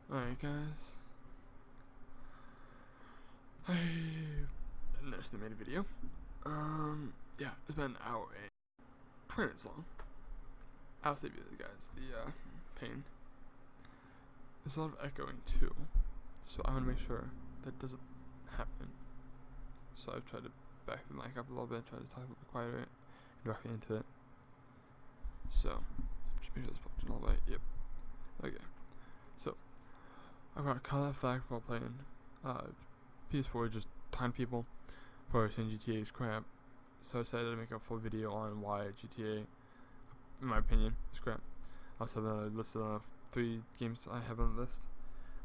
Alright, guys. I initially made a video. Yeah, it's been an hour and 20 minutes long. I'll save you guys the pain. There's a lot of echoing too, so I want to make sure that doesn't happen. So I've tried to back the mic up a little bit, try to talk a little bit quieter, and directly into it. So, just make sure this popped in all the way. Yep. Okay. So, I've got caught that fact while playing PS4, just talking to people for saying GTA is crap. So I decided to make a full video on why GTA, in my opinion, is crap. I also have a list of 3 games I have on the list.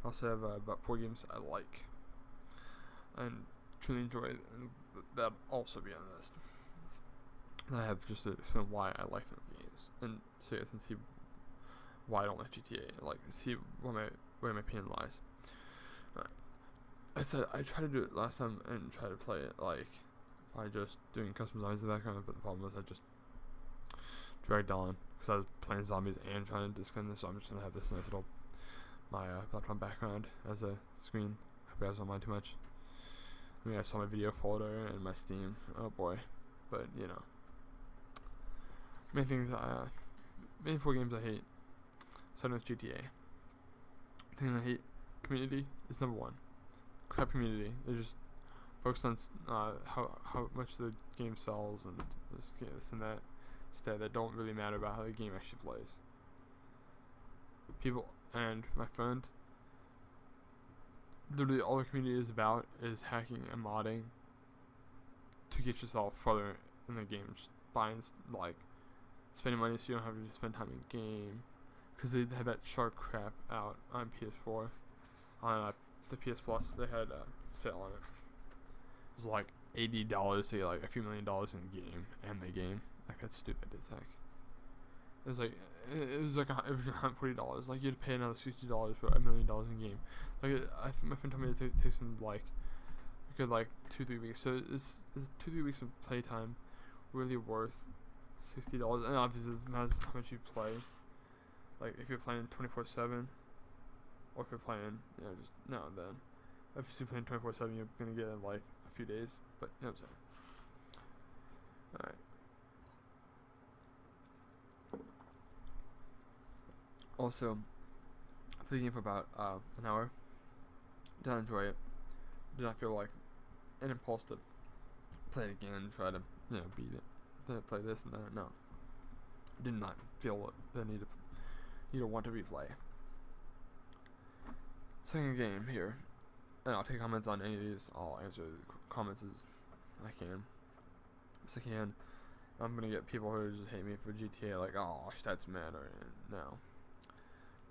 I also have about 4 games I like and truly enjoy, and that'll also be on the list. And I have just to explain why I like them games, and so you guys can see why I don't like GTA, like see where my opinion lies. I said I tried to do it last time and try to play it like by just doing custom zombies in the background, but the problem was I just dragged on because I was playing zombies and trying to discipline this, so I'm just gonna have this nice little my laptop background as a screen. Hope you guys don't mind too much. I mean, I saw my video folder and my Steam. Oh boy, but you know, main 4 games I hate. Starting with GTA. The thing I hate, community is number 1. Crap community. They just focus on how much the game sells and this and that, instead that don't really matter about how the game actually plays. People and my friend, literally all the community is about is hacking and modding to get yourself further in the game. Just buying, like, spending money so you don't have to spend time in game. Because they had that shark crap out on PS4. On the PS Plus, they had a sale on it. It was like $80 to get like a few $1 million in game and the game. Like, that's stupid as heck. It was like $140. Like, you'd pay another $60 for $1 million in game. Like, my friend told me it takes him like a good like 2-3 weeks. So is 2-3 weeks of playtime really worth $60? And obviously it matters how much you play. Like, if you're playing 24/7, or if you're playing, you know, just now and then. If you're playing 24/7, you're gonna get it in like a few days. But you know what I'm saying. Alright. Also, I played the game for about an hour. Did not enjoy it. Did not feel like an impulse to play it again and try to, you know, beat it. To play this and that. No. Did not feel the need to. You don't want to replay. Second game here, and I'll take comments on any of these. I'll answer the comments as I can. As I can. I'm gonna get people who just hate me for GTA, like, oh, stats matter. No.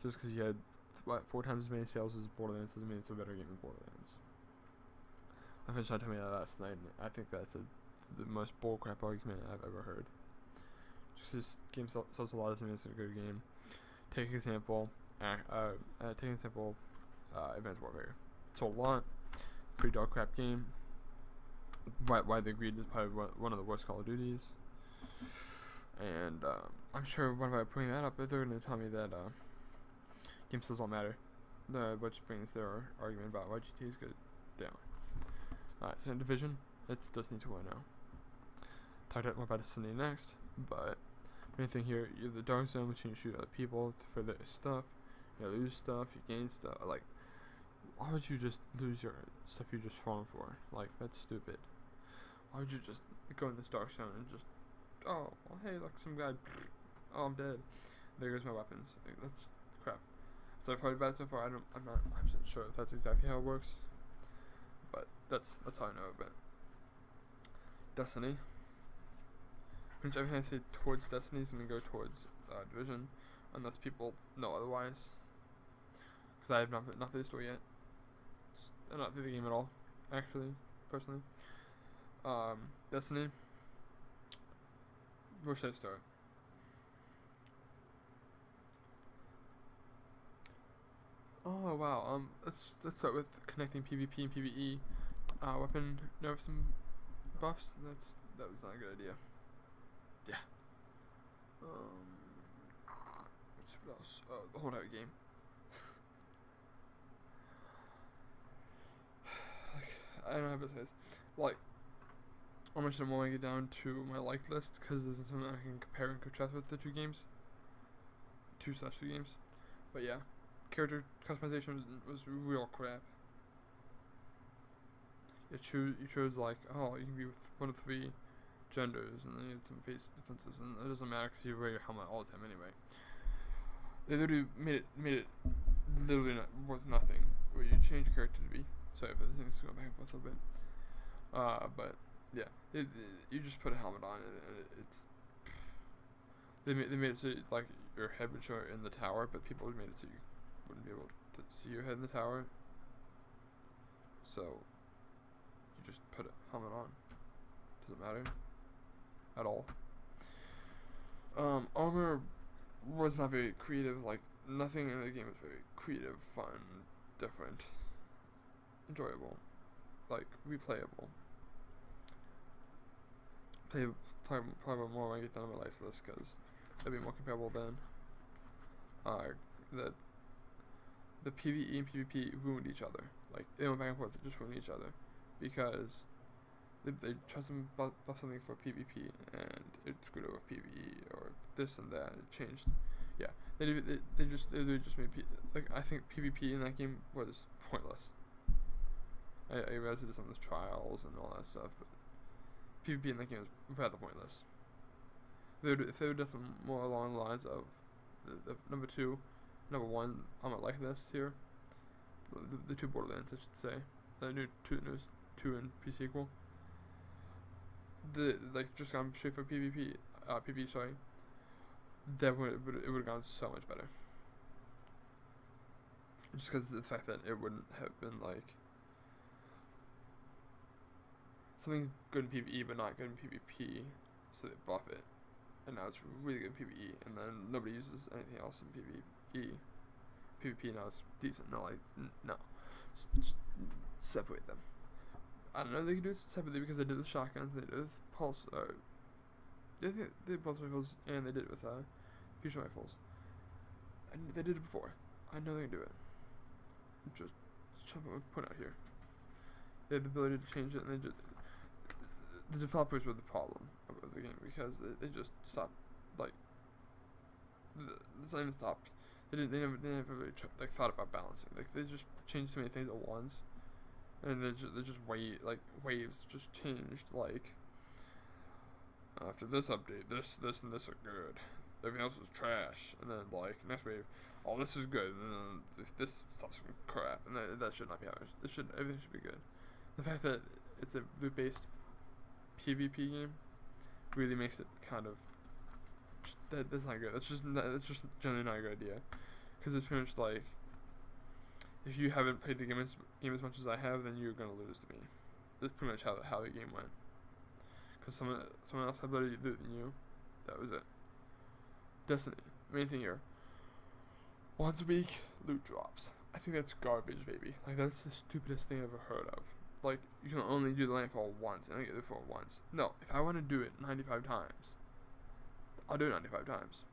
Just because you had 4 times as many sales as Borderlands doesn't mean it's a better game than Borderlands. My friend tried to tell me that last night, and I think that's the most bullcrap argument I've ever heard. Just this game sells a lot doesn't mean it's a good game. Take an example. Advanced Warfare. Sold a lot. Pretty dog crap game. Widely agreed is probably one of the worst Call of Duties. And I'm sure when I bring that up, they're going to tell me that game sales don't matter. Which brings their argument about why GTA is good down. Alright, so in Division, it's Destiny 2.0. Talk more about Destiny next, but anything here, you have the dark zone, which you can shoot other people for their stuff. You lose stuff, you gain stuff. Like, why would you just lose your stuff you just fallen for? Like, that's stupid. Why would you just go in this dark zone and just, oh, well, hey, look, some guy, oh, I'm dead. There goes my weapons. Like, that's crap. So I've heard about it so far. I'm not 100% sure if that's exactly how it works, but that's how I know of it. Destiny. Which everything I say towards Destiny is going to go towards Division, unless people know otherwise. Because I have not through the story yet. I'm not through the game at all, actually, personally. Destiny. Where should I start? Oh wow. Let's start with connecting PvP and PvE. Weapon nerfs and buffs. That was not a good idea. Yeah. What else? The whole entire game. I don't know how to say this. Like, I'll mention them when I get down to my like list, because this is something I can compare and contrast with the two games. 2/3 games. But yeah, character customization was real crap. You chose like, oh, you can be with one of 3 genders, and then you have some face differences, and it doesn't matter because you wear your helmet all the time anyway. They literally made it literally worth nothing. Where you change character to be. Sorry, but the thing's going back and forth a little bit. But yeah, you just put a helmet on, and it's. They made it so like your head would show in the tower, but people made it so you wouldn't be able to see your head in the tower. So you just put a helmet on. Doesn't matter at all. Armor was not very creative. Like, nothing in the game was very creative, fun, different, enjoyable, like replayable. Talk about more when I get down to my likes list, because it'll be more comparable then. The PvE and PvP ruined each other. Like, they went back and forth, they just ruined each other, because they tried to buff something for PvP and it screwed over PvE or this and that. It changed. Yeah, they just made like, I think PvP in that game was pointless. I realized it some of the trials and all that stuff, but PvP in that game was rather pointless. If they would have done some more along the lines of the number 1 on my like list here, the 2 Borderlands, I should say, the new two in Pre-Sequal. Like, just gone straight for PvP, sorry. It would have gone so much better. Just because of the fact that it wouldn't have been like something good in PvE but not good in PvP, so they buff it, and now it's really good in PvE, and then nobody uses anything else in PvE. PvP now it's decent. No, like, no, just separate them. I don't know, they can do it separately because they did it with shotguns, they did it with pulse, they did pulse rifles, and they did it with fusion rifles. And they did it before. I know they can do it. Just jump my point out here. They had the ability to change it, and the developers were the problem of the game, because they just stopped, like, it's not even stopped. They never really thought about balancing. Like, they just changed too many things at once. And they're just waves just changed, like, after this update, this and this are good. Everything else is trash. And then, like, next wave, oh, this is good. And then if this stuff's crap, and that should not be how everything should be good. The fact that it's a loot-based PvP game really makes it kind of, that's not good. That's just generally not a good idea. Because it's pretty much like, if you haven't played the game as much as I have, then you're gonna lose to me. That's pretty much how the game went. Because someone else had better loot than you. That was it. Destiny, main thing here. Once a week, loot drops. I think that's garbage, baby. Like, that's the stupidest thing I've ever heard of. Like, you can only do the landfall once, and I get it for once. No, if I want to do it 95 times, I'll do it 95 times.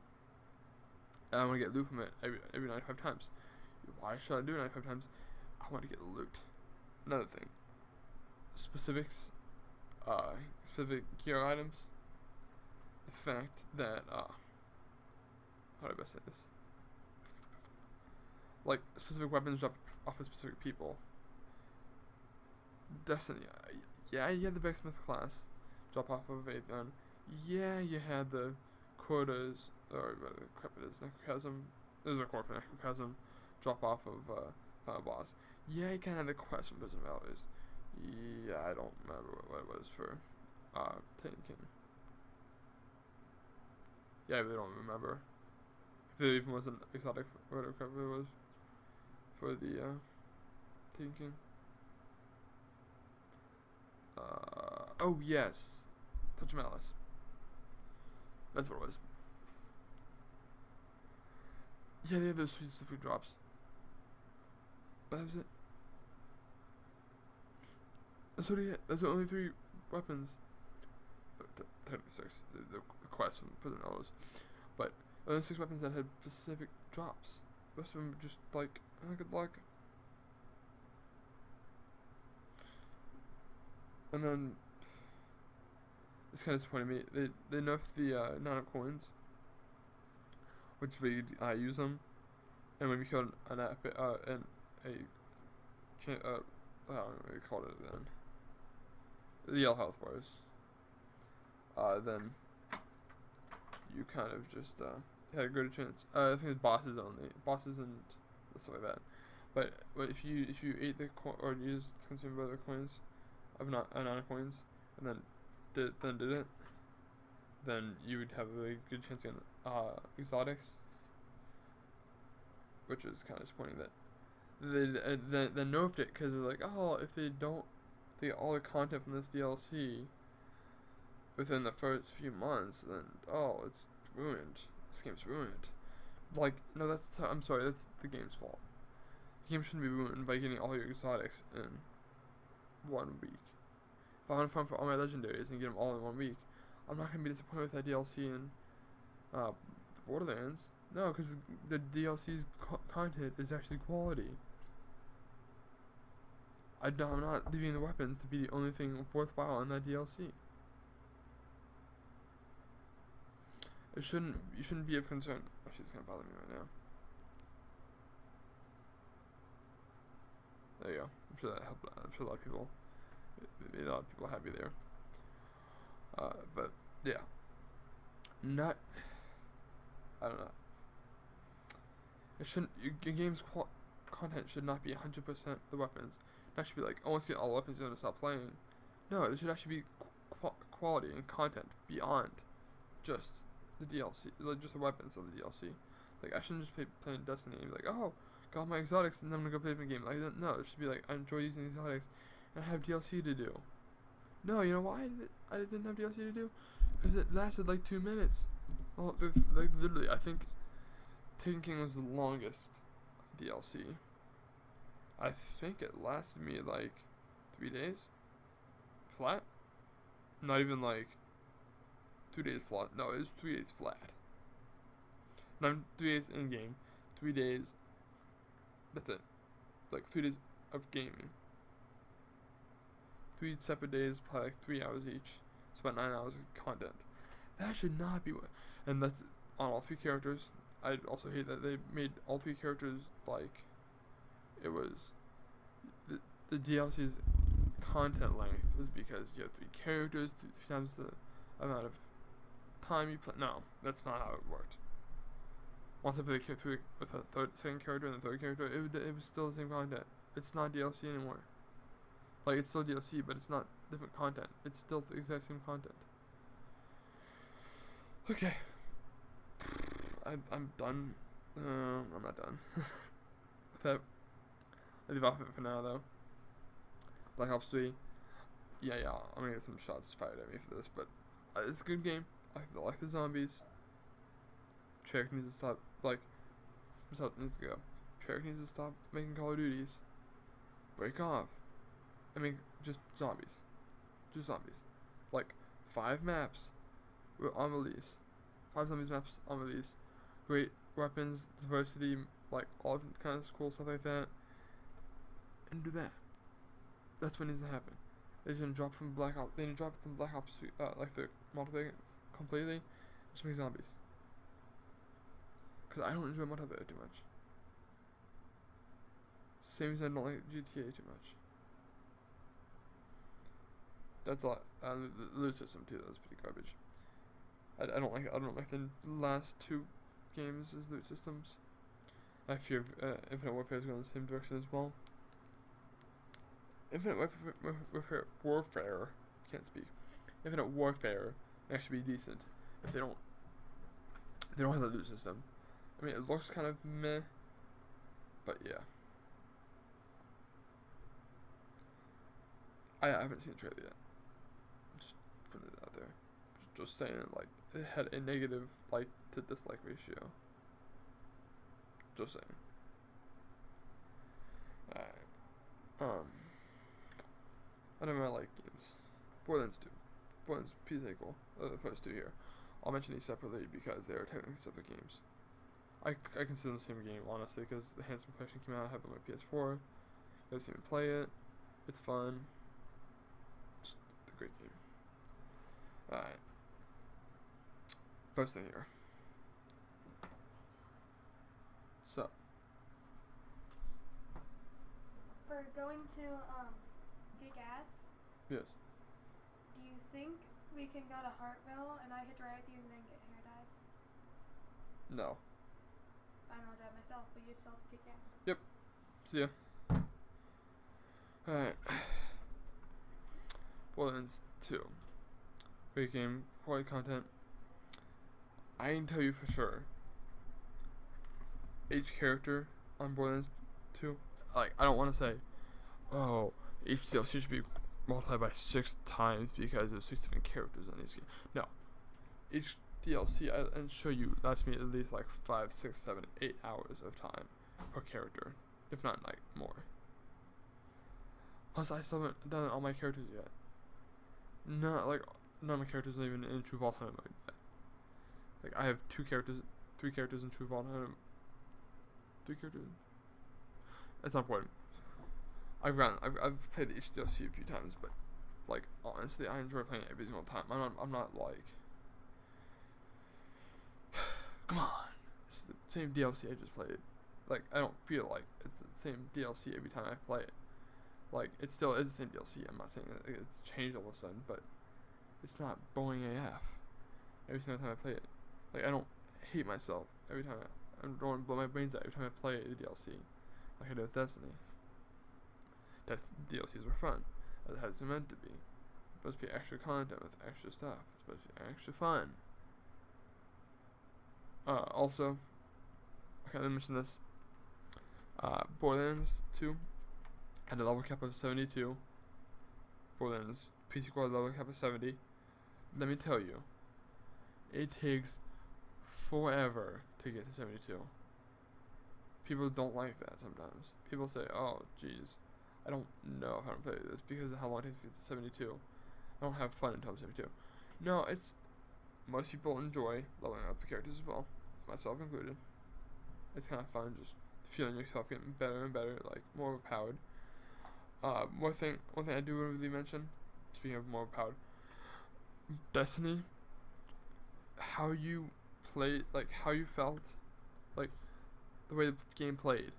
And I want to get loot from it every 95 times. Why should I do it 95 times? I want to get loot. Another thing. Specific gear items. The fact that, how do I best say this? Like, specific weapons drop off of specific people. Destiny, yeah, you had the Blacksmith class drop off of Avion. Yeah, you had the quotas, or whatever the crap it is, Necrochasm. There's a quote for Necrochasm drop off of Final Boss. Yeah, you kind of had the quest from Prison Valors. Yeah, I don't remember what it was for Titan King. Yeah, I really don't remember. If it even was an exotic, whatever crap it was for the Titan King. Oh yes, Touch of Malice. That's what it was. Yeah, they have those 3 specific drops. But that was it. That's what it. That's the only 3 weapons. Technically 6. The quest from Prison Elves. But only 6 weapons that had specific drops. The rest of them were just like, oh, good luck. And then it's kind of disappointing me. They nerfed the nano coins, which we use them, and when we killed an epic and a I don't know what you called it then. The yellow health bars. Then you kind of just had a greater chance. I think it's bosses only, bosses and stuff like that. But if you ate the or used consumed other coins, of not nano coins, and then did it, then you would have a really good chance against exotics, which is kind of disappointing that they nerfed it because they're like, oh, if they don't get all the content from this DLC within the first few months, then it's ruined. This game's ruined. Like, no, I'm sorry, that's the game's fault. The game shouldn't be ruined by getting all your exotics in 1 week. If I want to farm for all my legendaries and get them all in 1 week, I'm not gonna be disappointed with that DLC in Borderlands. No, because the DLC's content is actually quality. I'm not leaving the weapons to be the only thing worthwhile in that DLC. You shouldn't be of concern. Actually, it's gonna bother me right now. There you go. I'm sure that helped. I'm sure a lot of people made a lot of people happy there. But yeah, I don't know. It shouldn't. Your game's content should not be 100% the weapons. That should be like, once you get all the weapons, you're gonna stop playing. No, it should actually be quality and content beyond just the DLC, like just the weapons of the DLC. Like, I shouldn't just playing Destiny and be like, oh, got my exotics and then I'm gonna go play a different game. Like, no, it should be like, I enjoy using these exotics and I have DLC to do. No, you know why I didn't have DLC to do? Because it lasted like 2 minutes. Well, like literally, I think Taken King was the longest DLC. I think it lasted me like 3 days flat. Not even like 2 days flat. No, it was 3 days flat. Not 3 days in game. 3 days. That's it. Like 3 days of gaming. 3 separate days, probably like 3 hours each. It's about 9 hours of content. That should not be what. And that's on all 3 characters. I also hate that they made all 3 characters like it was the DLC's content length is because you have 3 characters, 3 times the amount of time you play. No, that's not how it worked. Once I played through with a second character and the third character, it was still the same content. It's not DLC anymore. Like, it's still DLC, but it's not different content. It's still the exact same content. Okay. I'm done. I'm not done. With that, I leave off of it for now, though. Black Ops 3. Yeah, I'm gonna get some shots fired at me for this, but it's a good game. I like the zombies. Treyarch needs to stop, needs to go. Treyarch needs to stop making Call of Duties. Break off. I mean, just zombies. Just zombies. Like, 5 maps on release. 5 zombies maps on release. Great weapons, diversity, like, all different kinds of cool stuff like that. And do that. That's what needs to happen. They didn't drop from Black Ops. They didn't drop from Black Ops 2, like the multiplayer completely. Just make zombies. Because I don't enjoy multiplayer too much. Same as I don't like GTA too much. That's a lot. The loot system too. That's pretty garbage. I don't like the last 2 games as loot systems. I fear Infinite Warfare is going in the same direction as well. Infinite Warfare can't speak. Infinite Warfare can actually be decent if they don't have that loot system. I mean, it looks kind of meh, but yeah. I haven't seen the trailer yet. Just putting it out there. Just saying it, like, it had a negative like to dislike ratio. Just saying. Alright. I don't really like games. Borderlands 2. Borderlands Pre-Sequal. The first 2 here. I'll mention these separately because they are technically separate games. I consider them the same game, honestly, because the Handsome Collection came out. I have it on my PS4. You guys see me play it. It's fun. Just great game. Alright. First thing here. So. For going to get gas, Yes. do you think we can go to Hartville and I could drive with you and then get hair dye? No. Fine, I'll drive myself, but you still have to get gas. Yep. See ya. Alright. Borderlands 2. Great game, quality content. I can tell you for sure. Each character on Borderlands 2, like, I don't want to say, oh, each DLC should be multiplied by 6 times because there's 6 different characters on each game. No. Each DLC, and show you, lasts me at least like 5, 6, 7, 8 hours of time per character, if not like more. Plus, I still haven't done all my characters yet. None of my characters are even in True Valhalla mode yet. Like, I have 3 characters in True Valhalla. 3 characters. That's not important. I've played each DLC a few times, but like honestly, I enjoy playing it every single time. I'm not like, come on, it's the same DLC I just played. Like, I don't feel like it's the same DLC every time I play it. Like, it still is the same DLC. I'm not saying that it's changed all of a sudden, but it's not boring AF every single time I play it. Like, I don't hate myself every time I don't want to blow my brains out every time I play the DLC, like I did with Destiny. DLCs were fun, as it has meant to be. It's supposed to be extra content with extra stuff. It's supposed to be extra fun. Also, I kind of mentioned this. Borderlands 2 had a level cap of 72. Borderlands Pre-Sequel had a level cap of 70. Let me tell you, it takes forever to get to 72. People don't like that sometimes. People say, oh, geez, I don't know if I don't play this because of how long it takes to get to 72. I don't have fun until I'm 72. No, it's, most people enjoy leveling up the characters as well, myself included. It's kind of fun just feeling yourself getting better and better, like more overpowered. One thing I do really mention, speaking of more overpowered, Destiny, how you played, like how you felt, like the way the game played,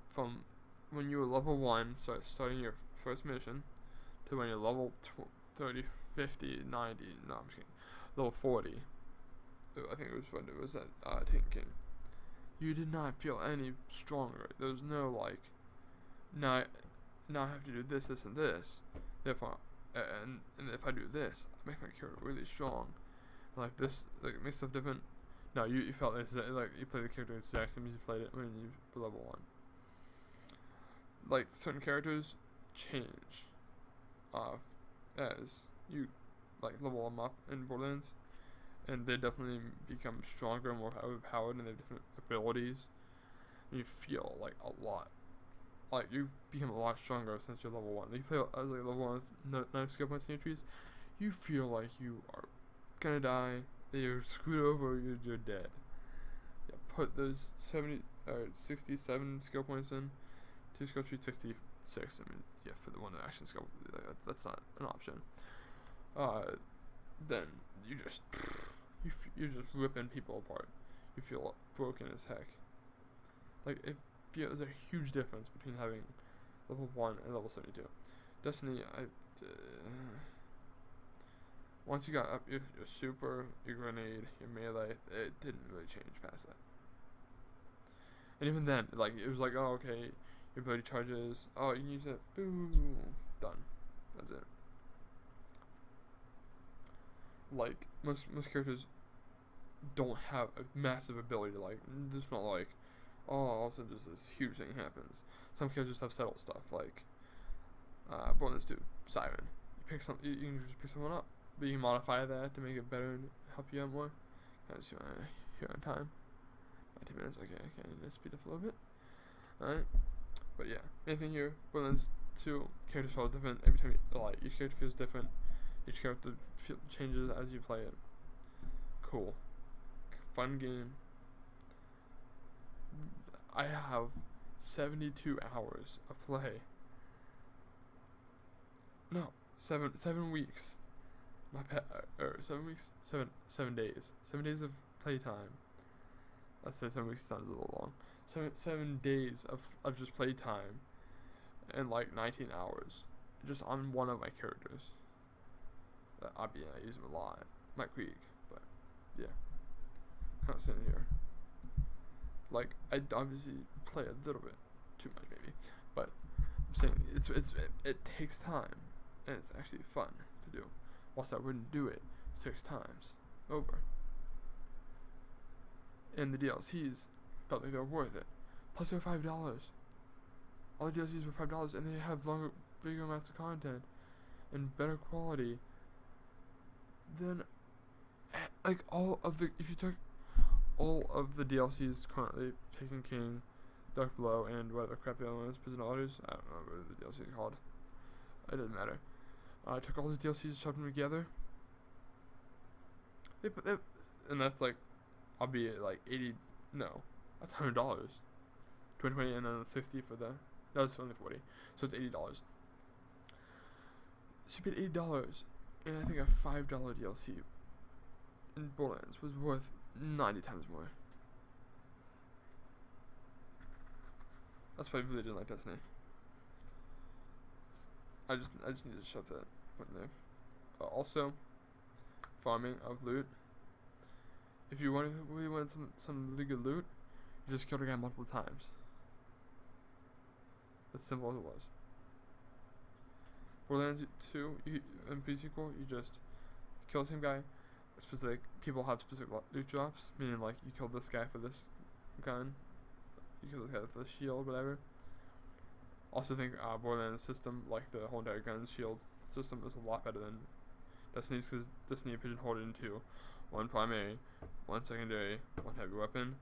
from when you were level 1, so starting your first mission, to when you're level 30, 50, 90, no, I'm just kidding, level 40, I think it was when it was at Taken King. You did not feel any stronger. There was no like, now I have to do this, this, and this. Therefore, and if I do this, I make my character really strong. Like this, like makes stuff different. No, you felt like you played the character the exact same as you played it when you were level 1. Like certain characters change, as you like level them up in Borderlands, and they definitely become stronger and more overpowered, and they have different abilities. And you feel like a lot, like you've become a lot stronger since you're level 1. Like you play as like level 1 with no skill points in your trees, you feel like you are gonna die, that you're screwed over, you're dead. Yeah, put those 67 skill points in. 2 skill tree, 66. I mean, yeah, for the one action skill, like that's not an option. Then you're just ripping people apart. You feel broken as heck. Like there's a huge difference between having level 1 and level 72. Destiny, once you got up your super, your grenade, your melee, it didn't really change past that. And even then, like it was like, oh okay, your ability charges, oh you use it, boom, done. That's it. Like most characters don't have a massive ability to like. It's not like, oh, all of a sudden just this huge thing happens. Some characters have settled stuff like Borderlands 2, Siren. You can just pick someone up, but you can modify that to make it better and help you out more. Kind of see what I hear on time. 2 minutes. Okay, I need to speed up a little bit. Alright. But yeah, anything here, Borderlands 2, characters feel different every time you, like, each character feels different, each character changes as you play it. Cool. Fun game. I have 72 hours of play. No, 7 weeks. My pet, 7 weeks, 7 days. 7 days of playtime. Let's say 7 weeks sounds a little long. 7 days of just playtime, and like 19 hours, just on one of my characters. I use them a lot. Mike Creek, but yeah, kind of sitting here. Like I obviously play a little bit too much maybe, but I'm saying it takes time, and it's actually fun to do. Whilst I wouldn't do it 6 times over. And the DLCs felt like they were worth it. Plus they're $5. All the DLCs were $5, and they have longer, bigger amounts of content and better quality than like all of the. If you took all of the DLCs currently, Taken King, Dark Below, and whatever crap the other one is, Prison Orders. I don't know what the DLC is called. It doesn't matter. I took all these DLCs, shoved them together. And that's like, I'll be at like 80. No, that's $100. 20 and then 60 for the. That was only 40, so it's $80. So you paid $80, and I think a $5 DLC in Borderlands was worth 90 times more. That's why I really didn't like Destiny. I just need to shove that one there. Also, farming of loot. If you really wanted some really good loot, you just killed a guy multiple times. As simple as it was. Borderlands 2 in Pre-Sequel, you just kill the same guy. Specific people have specific loot drops, meaning like you kill this guy for this gun, you kill this guy for the shield, whatever. Also think Borderlands system, like the whole entire gun shield system, is a lot better than Destiny's, because Destiny pigeonholed it into 1 primary, 1 secondary, 1 heavy weapon.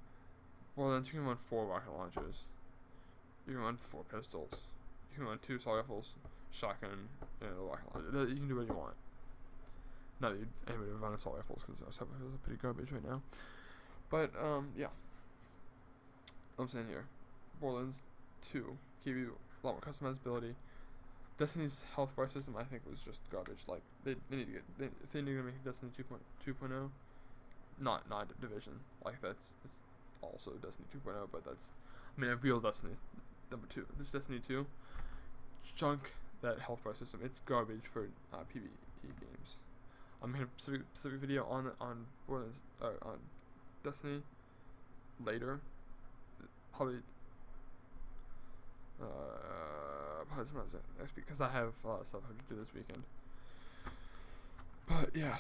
Borderlands, you can run 4 rocket launchers, you can run 4 pistols, you can run 2 assault rifles, shotgun, and a rocket launcher. You can do what you want. Not that anybody would run assault rifles, because assault rifles are pretty garbage right now. But yeah, I'm saying here, Borderlands 2 gave you a lot more customizability. Destiny's health bar system, I think, was just garbage. Like they need to get, if they need to make Destiny 2.0, not Division. Like it's also Destiny 2.0, but that's, I mean, a real Destiny number 2. This Destiny 2, junk that health bar system. It's garbage for PvE games. I'm making a specific video on Borderlands, on Destiny later, probably sometime next week, because I have a lot of stuff I have to do this weekend. But yeah,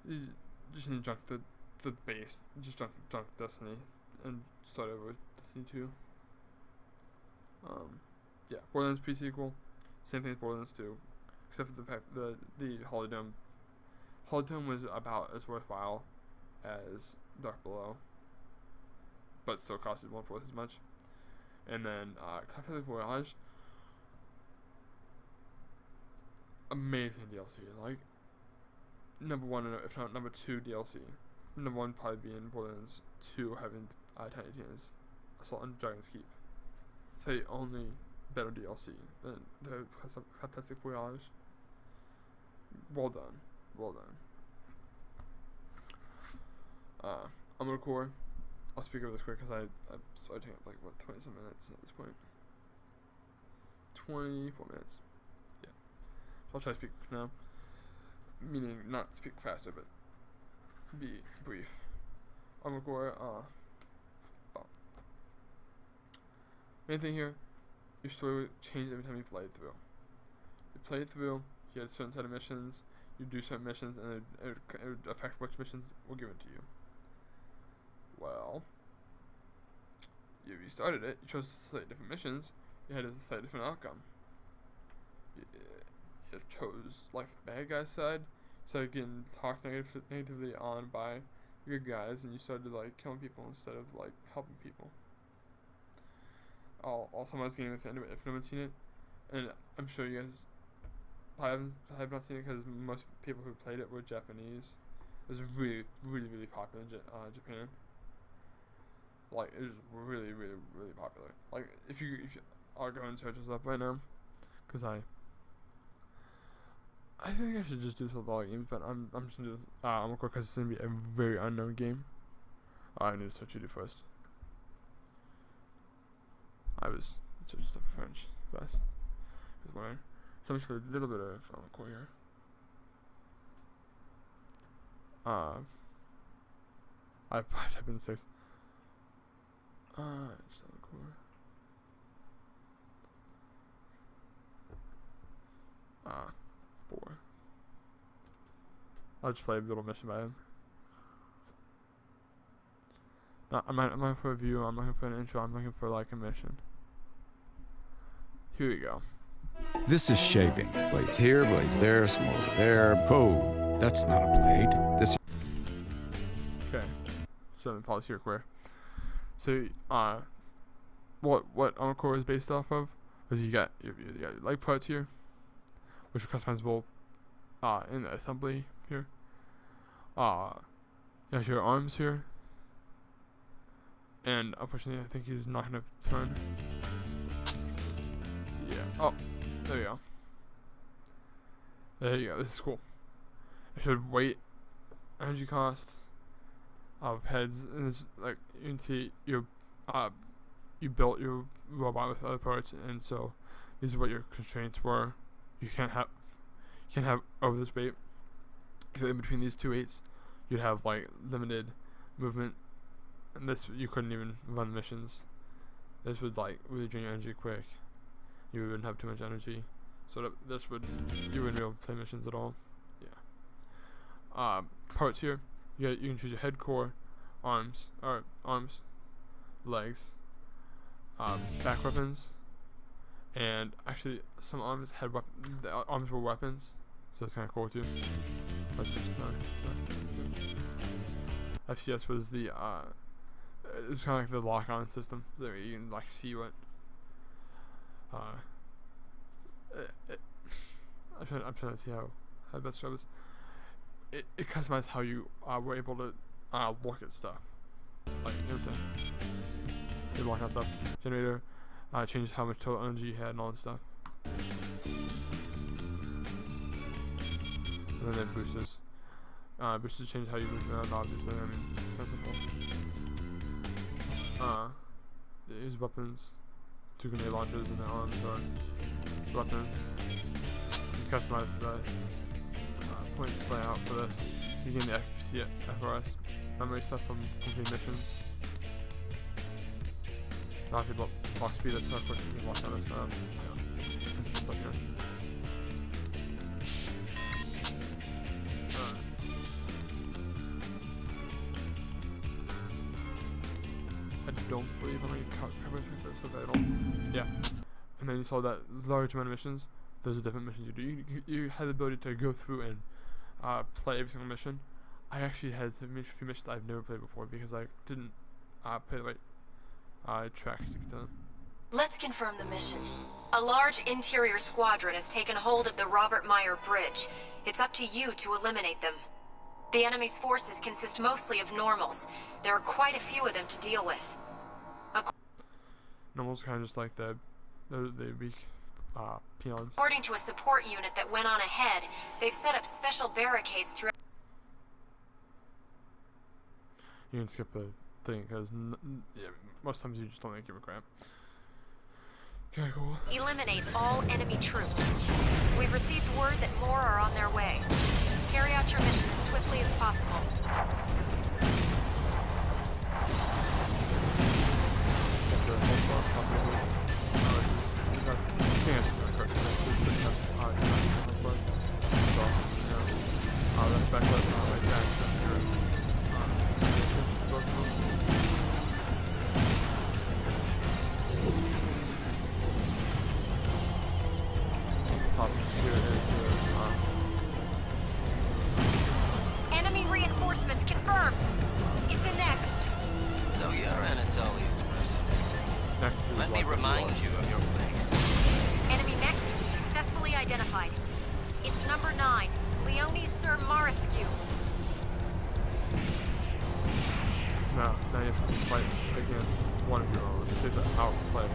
you just need to junk the base, just junk Destiny and start over with Destiny 2. Yeah, Borderlands Pre-Sequel, same thing as Borderlands 2, except for the fact the Holodome. Holodome was about as worthwhile as Dark Below, but still costed 1/4 as much. And then Claptrap Voyage, amazing DLC. Like number 1, if not number 2 DLC. Number 1 probably being Borderlands 2 having Tiny Tina's Assault on Dragon's Keep. It's probably the only better DLC than the Claptrap Voyage. Well done. Armored Core. I'll speak over this quick, because I started taking up like 20-some minutes at this point. 24 minutes. Yeah. So I'll try to speak quick now. Meaning not speak faster, but be brief. Armored Core. Main thing here, your story will change every time you play it through. You play it through, you get a certain set of missions, you do certain missions, and it would affect which missions were given to you. Well, you restarted it, you chose slightly different missions, you had a slightly different outcome. You chose like the bad guy's side, you started getting talked negatively on by the good guys, and you started like killing people instead of like helping people. I'll summarize the game if no one's seen it, and I'm sure you guys have not seen it, because most people who played it were Japanese. It was really popular in Japan. Like, it was really popular. Like, if you are going to search this up right now, because I I think I should just do this with all games, but I'm just gonna do this. I'm gonna because it's gonna be a very unknown game. I need to start shooting first. I was just a French class. So I'm just put a little bit of core here. I type in 6. Just core. 4. I'll just play a little mission by him. No, I'm not for a view, I'm looking for an intro, I'm looking for like a mission. Here we go. This is shaving. Blades here, blades there, some over there. Oh, that's not a blade. This. Okay. So pause here, quick. So what Encore is based off of is you got your leg parts here, which are customizable in the assembly here. You have your arms here. And unfortunately, I think he's not gonna turn. Yeah. Oh, there you go. There you go. This is cool. It should weight, energy cost of heads, and it's like you built your robot with other parts, and so these are what your constraints were. You can't have over this weight. If you're in between these two weights, you'd have like limited movement. And this, you couldn't even run missions. This would like really drain your energy quick. You wouldn't have too much energy, so you wouldn't be able to play missions at all. Yeah. Parts here. You can choose your head, core, arms, legs, back weapons, and actually some arms the arms were weapons, so it's kind of cool too. Let's just FCS was the it was kind of like the lock-on system, so you can like see what. I'm trying to see how best to describe this. It customized how you were able to look at stuff. Like, you know what I'm saying? You lock on stuff. Generator changed how much total energy you had and all that stuff. And then boosters. Boosters change how you move around, obviously. I mean, it's kind of simple. They use weapons, 2 grenade launchers, and the arms are weapons. You customize the points layout for this. You gain the FRS memory stuff from completing missions. Now if you block speed, that's how quick you can walk out of stuff. That's stuff here. I don't believe I'm going to cover for this, but I don't. Yeah. And then you saw that large amount of missions. Those are different missions you do. You had the ability to go through and play every single mission. I actually had a few missions I've never played before because I didn't play the right tracks to get to them. Let's confirm the mission. A large interior squadron has taken hold of the Robert Meyer Bridge. It's up to you to eliminate them. The enemy's forces consist mostly of normals. There are quite a few of them to deal with. Normals kind of just like the weak peons. According to a support unit that went on ahead, they've set up special barricades throughout. You can skip the thing because most times you just don't give a crap. Okay, cool. Eliminate all enemy troops. We've received word that more are on their way. Carry out your mission as swiftly as possible. Enemy reinforcements confirmed. It's a next. So you're Anatolia's mercenary. Let me remind you of your place. Enemy next successfully identified. It's number 9, Leonie Sir Marescu. Now you have to fight against one of your own. Take that out and play.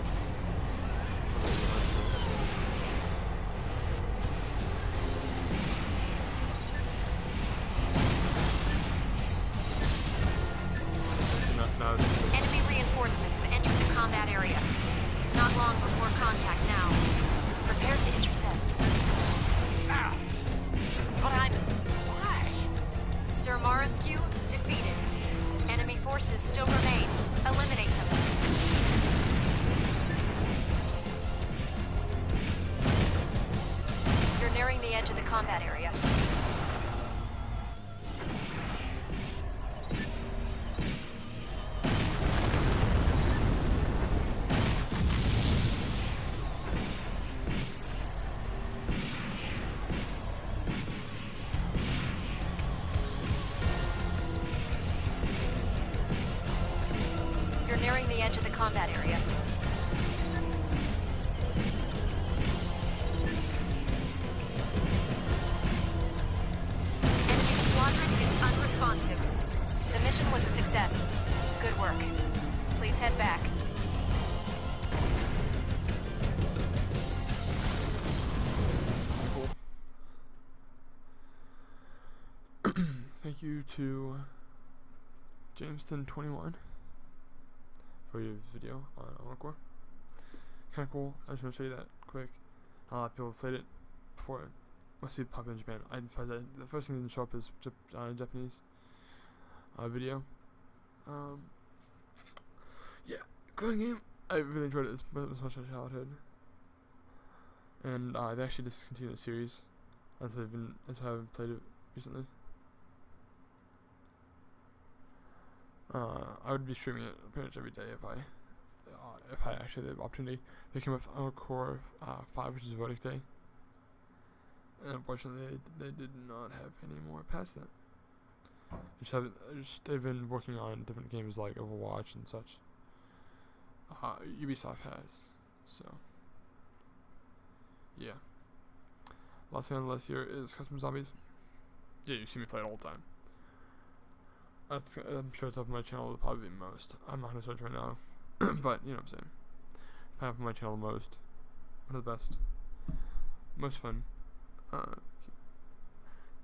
combat area. Not long before contact now. Prepare to intercept. Ow! But why? Sir Marescu defeated. Enemy forces still remain. Eliminate them. You're nearing the edge of the combat area. You're nearing the edge of the combat area. Enemy squadron is unresponsive. The mission was a success. Good work. Please head back. Cool. Thank you to Jameson21 for your video on Encore. Kinda cool. I just want to show you that quick. A lot of people have played it before. Mostly popular in Japan. The first thing that didn't show up is Japanese video. Yeah, good game. I really enjoyed it as much as my childhood. And they actually discontinued the series. That's why I haven't played it recently. I would be streaming it pretty much every day if I actually had the opportunity. They came with Encore 5, which is Verdict Day, and unfortunately they did not have any more past that. They've been working on different games like Overwatch and such. Ubisoft has, so yeah. Last thing on the list here is Custom Zombies. Yeah, you see me play it all the time. I'm sure it's up on my channel the probably most. I'm not gonna search right now, but you know what I'm saying. If I have on my channel the most, one of the best, most fun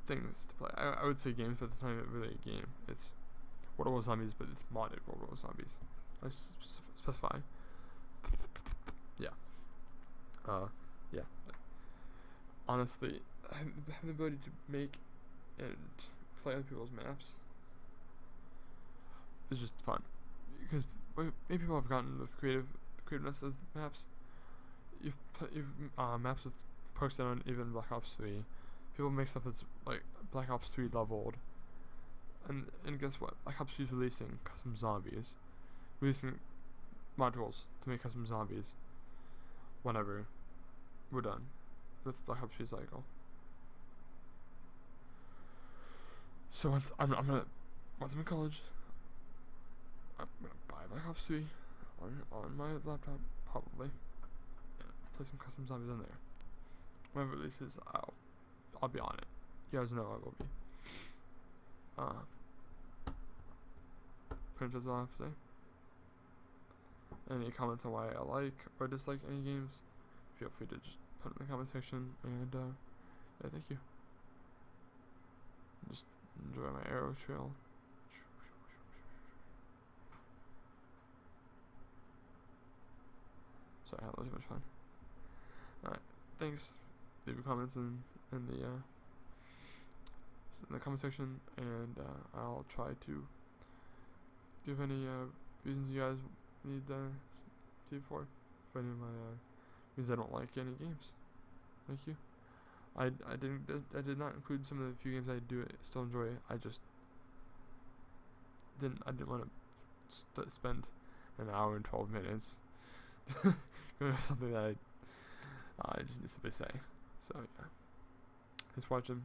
things to play. I would say games, but it's not even really a game. It's World War Zombies, but it's modded World War Zombies. Let's specify. Yeah. Yeah. Honestly, having the ability to make and play other people's maps is just fun, because maybe people have gotten with creativeness of maps. You've maps with perks down even Black Ops 3. People make stuff that's like Black Ops 3 leveled, and guess what? Black Ops 3 is releasing custom zombies, releasing modules to make custom zombies. Whenever we're done with Black Ops 3 cycle. So once I'm in college, I'm gonna buy Black Ops 3 on my laptop, probably, and play some custom zombies in there. Whenever it releases, I'll be on it. You guys know I will be. Pretty much that's all I have to say. Any comments on why I like or dislike any games, feel free to just put it in the comment section, and yeah, thank you. Just enjoy my arrow trail. Sorry, that was too much fun. Alright, thanks. Leave your comments in the comment section, and I'll try to give any reasons you guys need see for any of my reasons I don't like any games. Thank you. I did not include some of the few games I do still enjoy. I didn't want to spend an hour and 12 minutes going over something that I just need to simply say. So yeah, thanks for watching.